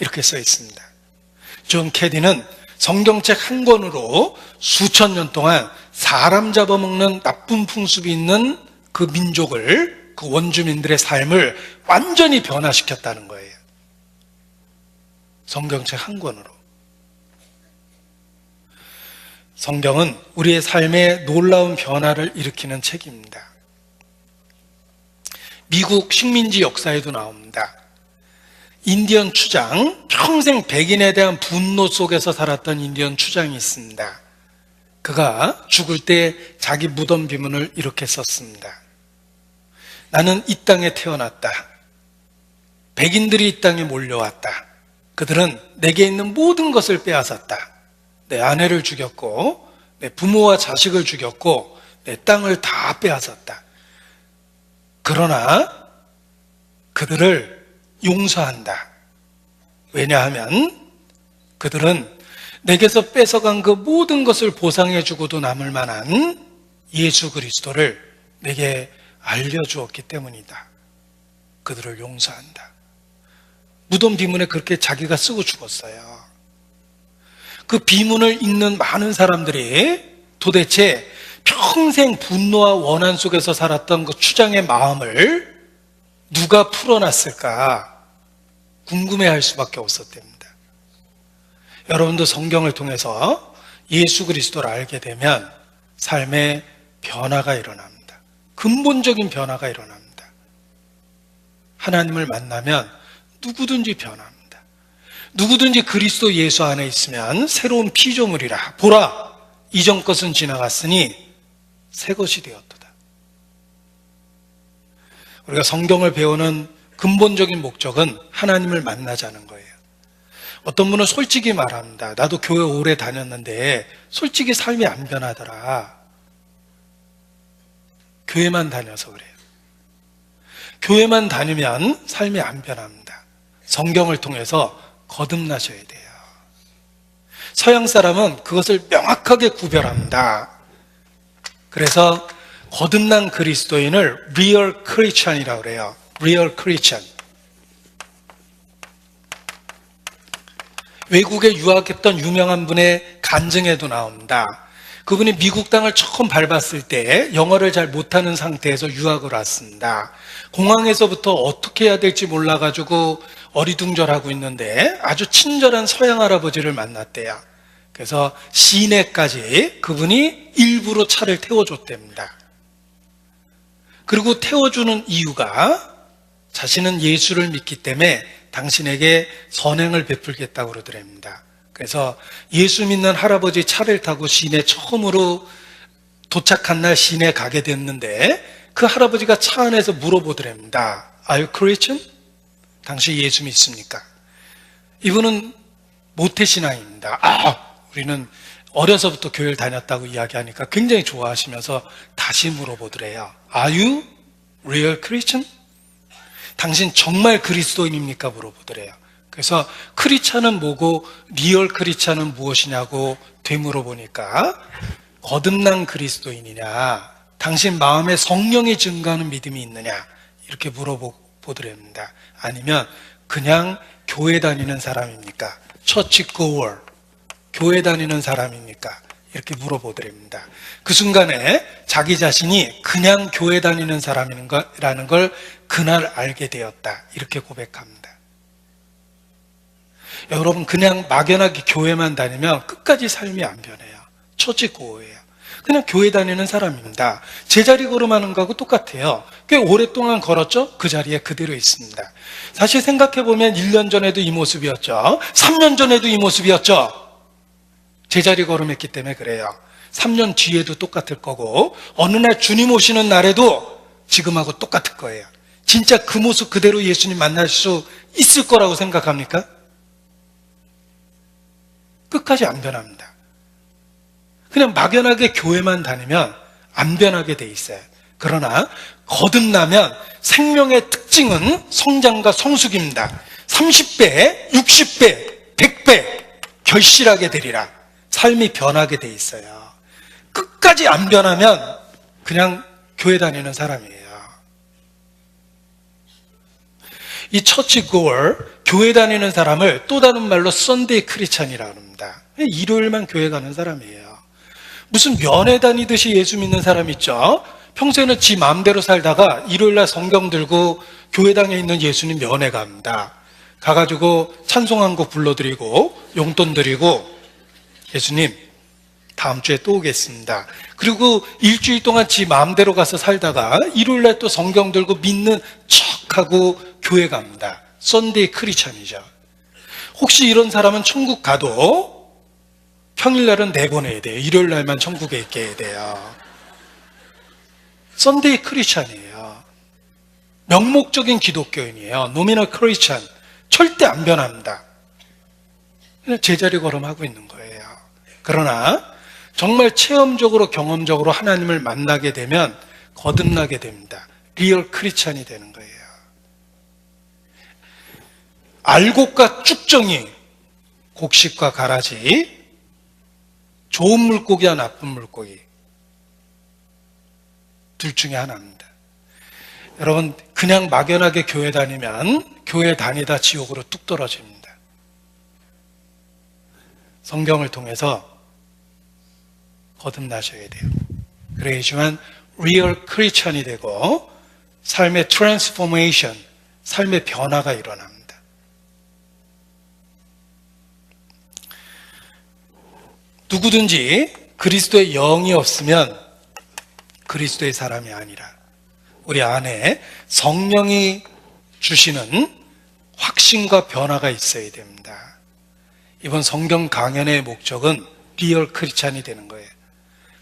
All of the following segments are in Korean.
이렇게 써 있습니다. 존 캐디는 성경책 한 권으로 수천 년 동안 사람 잡아먹는 나쁜 풍습이 있는 그 민족을, 그 원주민들의 삶을 완전히 변화시켰다는 거예요. 성경책 한 권으로. 성경은 우리의 삶에 놀라운 변화를 일으키는 책입니다. 미국 식민지 역사에도 나옵니다. 인디언 추장, 평생 백인에 대한 분노 속에서 살았던 인디언 추장이 있습니다. 그가 죽을 때 자기 무덤 비문을 이렇게 썼습니다. 나는 이 땅에 태어났다. 백인들이 이 땅에 몰려왔다. 그들은 내게 있는 모든 것을 빼앗았다. 내 아내를 죽였고, 내 부모와 자식을 죽였고, 내 땅을 다 빼앗았다. 그러나 그들을 용서한다. 왜냐하면 그들은 내게서 뺏어간 그 모든 것을 보상해주고도 남을 만한 예수 그리스도를 내게 알려주었기 때문이다. 그들을 용서한다. 무덤 비문에 그렇게 자기가 쓰고 죽었어요. 그 비문을 읽는 많은 사람들이 도대체 평생 분노와 원한 속에서 살았던 그 추장의 마음을 누가 풀어놨을까 궁금해할 수밖에 없었답니다. 여러분도 성경을 통해서 예수 그리스도를 알게 되면 삶에 변화가 일어납니다. 근본적인 변화가 일어납니다. 하나님을 만나면 누구든지 변합니다. 누구든지 그리스도 예수 안에 있으면 새로운 피조물이라. 보라, 이전 것은 지나갔으니 새 것이 되었도다. 우리가 성경을 배우는 근본적인 목적은 하나님을 만나자는 거예요. 어떤 분은 솔직히 말합니다. 나도 교회 오래 다녔는데 솔직히 삶이 안 변하더라. 교회만 다녀서 그래요. 교회만 다니면 삶이 안 변합니다. 성경을 통해서 거듭나셔야 돼요. 서양 사람은 그것을 명확하게 구별합니다. 그래서 거듭난 그리스도인을 Real Christian이라고 그래요. Real Christian. 외국에 유학했던 유명한 분의 간증에도 나옵니다. 그분이 미국 땅을 처음 밟았을 때 영어를 잘 못하는 상태에서 유학을 왔습니다. 공항에서부터 어떻게 해야 될지 몰라가지고 어리둥절하고 있는데 아주 친절한 서양 할아버지를 만났대요. 그래서 시내까지 그분이 일부러 차를 태워줬답니다. 그리고 태워주는 이유가 자신은 예수를 믿기 때문에 당신에게 선행을 베풀겠다고 그러더랍니다. 그래서 예수 믿는 할아버지 차를 타고 시내 처음으로 도착한 날 시내 가게 됐는데 그 할아버지가 차 안에서 물어보더랍니다. Are you Christian? 당신 예수 믿습니까? 이분은 모태신앙입니다. 우리는 어려서부터 교회를 다녔다고 이야기하니까 굉장히 좋아하시면서 다시 물어보더래요. Are you real Christian? 당신 정말 그리스도인입니까? 물어보더래요. 그래서 크리스찬은 뭐고 리얼 크리스찬은 무엇이냐고 되물어보니까 거듭난 그리스도인이냐, 당신 마음에 성령이 증가하는 믿음이 있느냐 이렇게 물어보더랍니다. 아니면 그냥 교회 다니는 사람입니까? 처치 고월, 교회 다니는 사람입니까? 이렇게 물어보더랍니다. 그 순간에 자기 자신이 그냥 교회 다니는 사람이라는 걸 그날 알게 되었다. 이렇게 고백합니다. 여러분, 그냥 막연하게 교회만 다니면 끝까지 삶이 안 변해요. 처치고예요. 그냥 교회 다니는 사람입니다. 제자리 걸음하는 거하고 똑같아요. 꽤 오랫동안 걸었죠? 그 자리에 그대로 있습니다. 사실 생각해보면 1년 전에도 이 모습이었죠. 3년 전에도 이 모습이었죠. 제자리 걸음했기 때문에 그래요. 3년 뒤에도 똑같을 거고 어느 날 주님 오시는 날에도 지금하고 똑같을 거예요. 진짜 그 모습 그대로 예수님 만날 수 있을 거라고 생각합니까? 끝까지 안 변합니다. 그냥 막연하게 교회만 다니면 안 변하게 돼 있어요. 그러나 거듭나면 생명의 특징은 성장과 성숙입니다. 30배, 60배, 100배 결실하게 되리라. 삶이 변하게 돼 있어요. 끝까지 안 변하면 그냥 교회 다니는 사람이에요. 이 처치 고월, 교회 다니는 사람을 또 다른 말로 썬데이 크리스찬이라고 합니다. 일요일만 교회 가는 사람이에요. 무슨 면회 다니듯이 예수 믿는 사람 있죠? 평소에는 지 마음대로 살다가 일요일날 성경 들고 교회당에 있는 예수님 면회 갑니다. 가가지고 찬송 한 곡 불러드리고 용돈 드리고 예수님 다음 주에 또 오겠습니다. 그리고 일주일 동안 지 마음대로 가서 살다가 일요일날 또 성경 들고 믿는 척하고 교회 갑니다. 썬데이 크리스찬이죠. 혹시 이런 사람은 천국 가도 평일날은 내보내야 돼요. 일요일날만 천국에 있게 해야 돼요. 썬데이 크리스찬이에요. 명목적인 기독교인이에요. 노미널 크리스찬. 절대 안 변합니다. 그냥 제자리 걸음하고 있는 거예요. 그러나 정말 체험적으로 경험적으로 하나님을 만나게 되면 거듭나게 됩니다. 리얼 크리스찬이 되는 거예요. 알곡과 쭉정이, 곡식과 가라지, 좋은 물고기와 나쁜 물고기 둘 중에 하나입니다. 여러분 그냥 막연하게 교회 다니면 교회 다니다 지옥으로 뚝 떨어집니다. 성경을 통해서 거듭나셔야 돼요. 그래야지만 리얼 크리스천이 되고 삶의 트랜스포메이션, 삶의 변화가 일어납니다. 누구든지 그리스도의 영이 없으면 그리스도의 사람이 아니라 우리 안에 성령이 주시는 확신과 변화가 있어야 됩니다. 이번 성경 강연의 목적은 리얼 크리스찬이 되는 거예요.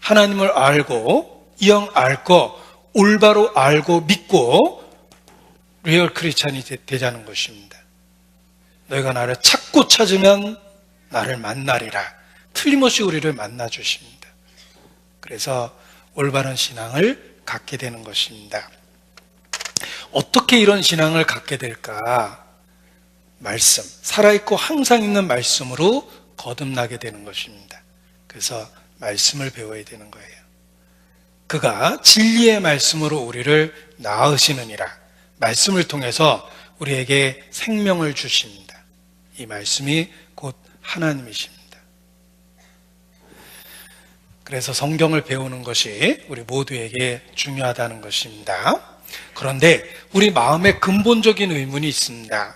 하나님을 알고 이 영 알고 올바로 알고 믿고 리얼 크리스찬이 되자는 것입니다. 너희가 나를 찾고 찾으면 나를 만나리라. 틀림없이 우리를 만나 주십니다. 그래서 올바른 신앙을 갖게 되는 것입니다. 어떻게 이런 신앙을 갖게 될까? 말씀, 살아있고 항상 있는 말씀으로 거듭나게 되는 것입니다. 그래서 말씀을 배워야 되는 거예요. 그가 진리의 말씀으로 우리를 낳으시느니라. 말씀을 통해서 우리에게 생명을 주십니다. 이 말씀이 곧 하나님이십니다. 그래서 성경을 배우는 것이 우리 모두에게 중요하다는 것입니다. 그런데 우리 마음에 근본적인 의문이 있습니다.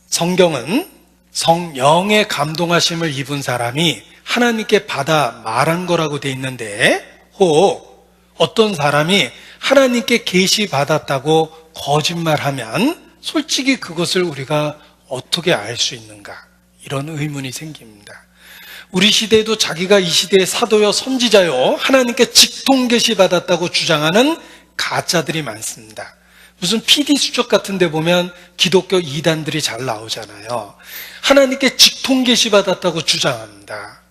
성경은 성령의 감동하심을 입은 사람이 하나님께 받아 말한 거라고 돼 있는데 혹 어떤 사람이 하나님께 계시받았다고 거짓말하면 솔직히 그것을 우리가 어떻게 알 수 있는가? 이런 의문이 생깁니다. 우리 시대에도 자기가 이 시대의 사도요 선지자요 하나님께 직통 계시받았다고 주장하는 가짜들이 많습니다. 무슨 PD 수첩 같은 데 보면 기독교 이단들이 잘 나오잖아요. 하나님께 직통 계시받았다고 주장합니다.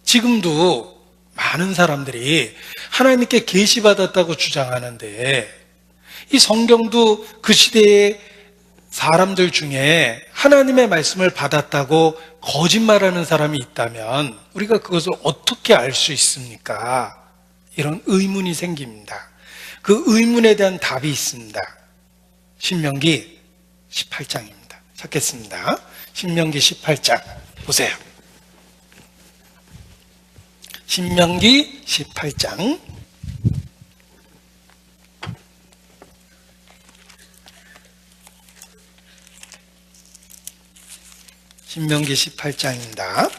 지금도 많은 사람들이 하나님께 계시받았다고 주장하는데 이 성경도 그 시대의 사람들 중에 하나님의 말씀을 받았다고 거짓말하는 사람이 있다면 우리가 그것을 어떻게 알 수 있습니까? 이런 의문이 생깁니다. 그 의문에 대한 답이 있습니다. 신명기 18장입니다. 찾겠습니다. 신명기 18장 보세요. 신명기 18장 신명기 18장입니다.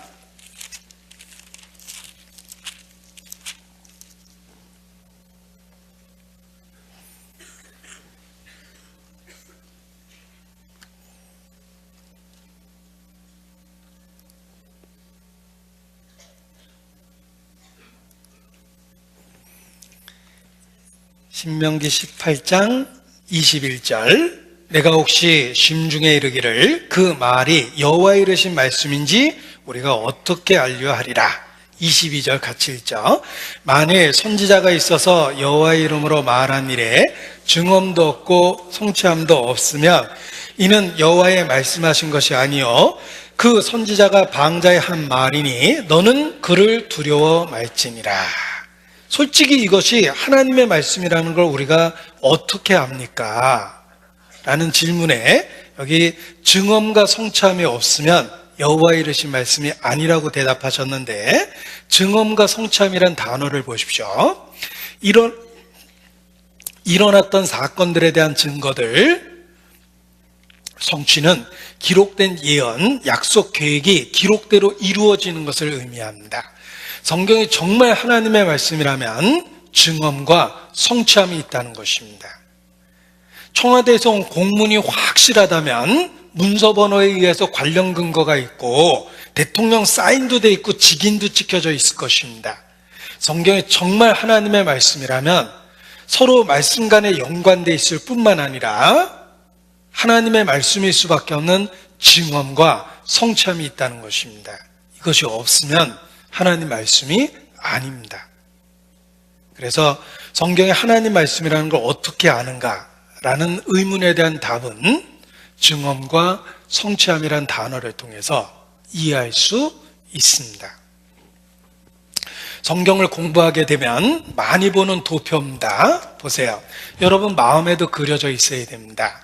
신명기 18장 21절 내가 혹시 심중에 이르기를 그 말이 여호와의 이르신 말씀인지 우리가 어떻게 알려하리라. 22절 같이 읽죠. 만일 선지자가 있어서 여호와의 이름으로 말한 일에 증언도 없고 성취함도 없으면 이는 여호와의 말씀하신 것이 아니요 그 선지자가 방자의 한 말이니 너는 그를 두려워 말지니라. 솔직히 이것이 하나님의 말씀이라는 걸 우리가 어떻게 압니까? 라는 질문에 여기 증언과 성취함이 없으면 여호와 이르신 말씀이 아니라고 대답하셨는데, 증언과 성취함이란 단어를 보십시오. 일어났던 사건들에 대한 증거들, 성취는 기록된 예언, 약속 계획이 기록대로 이루어지는 것을 의미합니다. 성경이 정말 하나님의 말씀이라면 증언과 성취함이 있다는 것입니다. 청와대에서 온 공문이 확실하다면 문서 번호에 의해서 관련 근거가 있고 대통령 사인도 돼 있고 직인도 찍혀져 있을 것입니다. 성경이 정말 하나님의 말씀이라면 서로 말씀 간에 연관돼 있을 뿐만 아니라 하나님의 말씀일 수밖에 없는 증언과 성취함이 있다는 것입니다. 이것이 없으면 하나님 말씀이 아닙니다. 그래서 성경의 하나님 말씀이라는 걸 어떻게 아는가라는 의문에 대한 답은 증언과 성취함이란 단어를 통해서 이해할 수 있습니다. 성경을 공부하게 되면 많이 보는 도표입니다. 보세요. 여러분 마음에도 그려져 있어야 됩니다.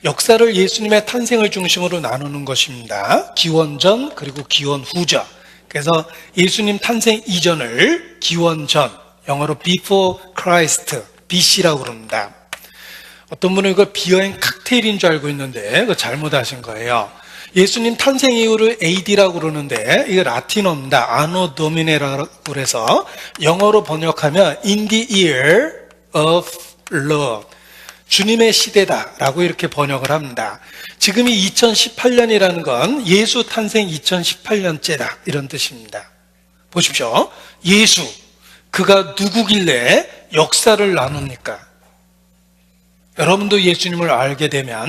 역사를 예수님의 탄생을 중심으로 나누는 것입니다. 기원전 그리고 기원 후죠. 그래서 예수님 탄생 이전을 기원전, 영어로 before Christ, BC라고 그럽니다. 어떤 분은 이걸 비어인 칵테일인 줄 알고 있는데 그거 잘못하신 거예요. 예수님 탄생 이후를 AD라고 그러는데 이게 라틴어입니다. 아노 도미네라고 그래서 영어로 번역하면 In the year of Lord, 주님의 시대다라고 이렇게 번역을 합니다. 지금이 2018년이라는 건 예수 탄생 2018년째다 이런 뜻입니다. 보십시오. 예수, 그가 누구길래 역사를 나눕니까? 여러분도 예수님을 알게 되면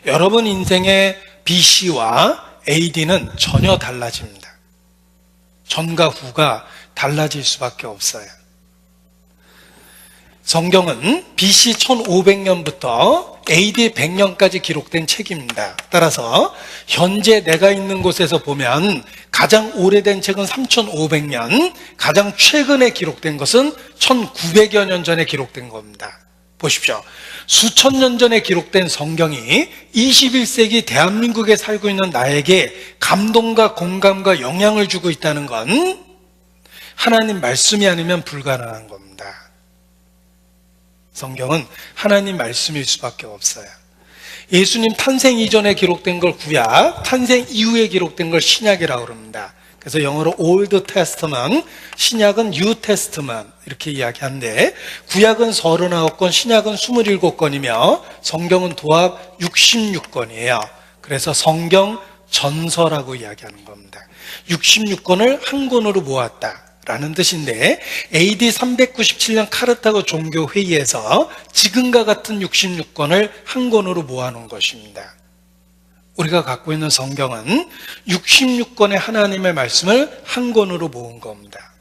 여러분 인생의 BC와 AD는 전혀 달라집니다. 전과 후가 달라질 수밖에 없어요. 성경은 BC 1500년부터 AD 100년까지 기록된 책입니다. 따라서 현재 내가 있는 곳에서 보면 가장 오래된 책은 3500년, 가장 최근에 기록된 것은 1900여 년 전에 기록된 겁니다. 보십시오. 수천 년 전에 기록된 성경이 21세기 대한민국에 살고 있는 나에게 감동과 공감과 영향을 주고 있다는 건 하나님 말씀이 아니면 불가능한 겁니다. 성경은 하나님 말씀일 수밖에 없어요. 예수님 탄생 이전에 기록된 걸 구약, 탄생 이후에 기록된 걸 신약이라고 합니다. 그래서 영어로 Old Testament, 신약은 New Testament 이렇게 이야기하는데 구약은 39권, 신약은 27권이며 성경은 도합 66권이에요. 그래서 성경 전서라고 이야기하는 겁니다. 66권을 한 권으로 모았다라는 뜻인데 AD 397년 카르타고 종교회의에서 지금과 같은 66권을 한 권으로 모아놓은 것입니다. 우리가 갖고 있는 성경은 66권의 하나님의 말씀을 한 권으로 모은 겁니다.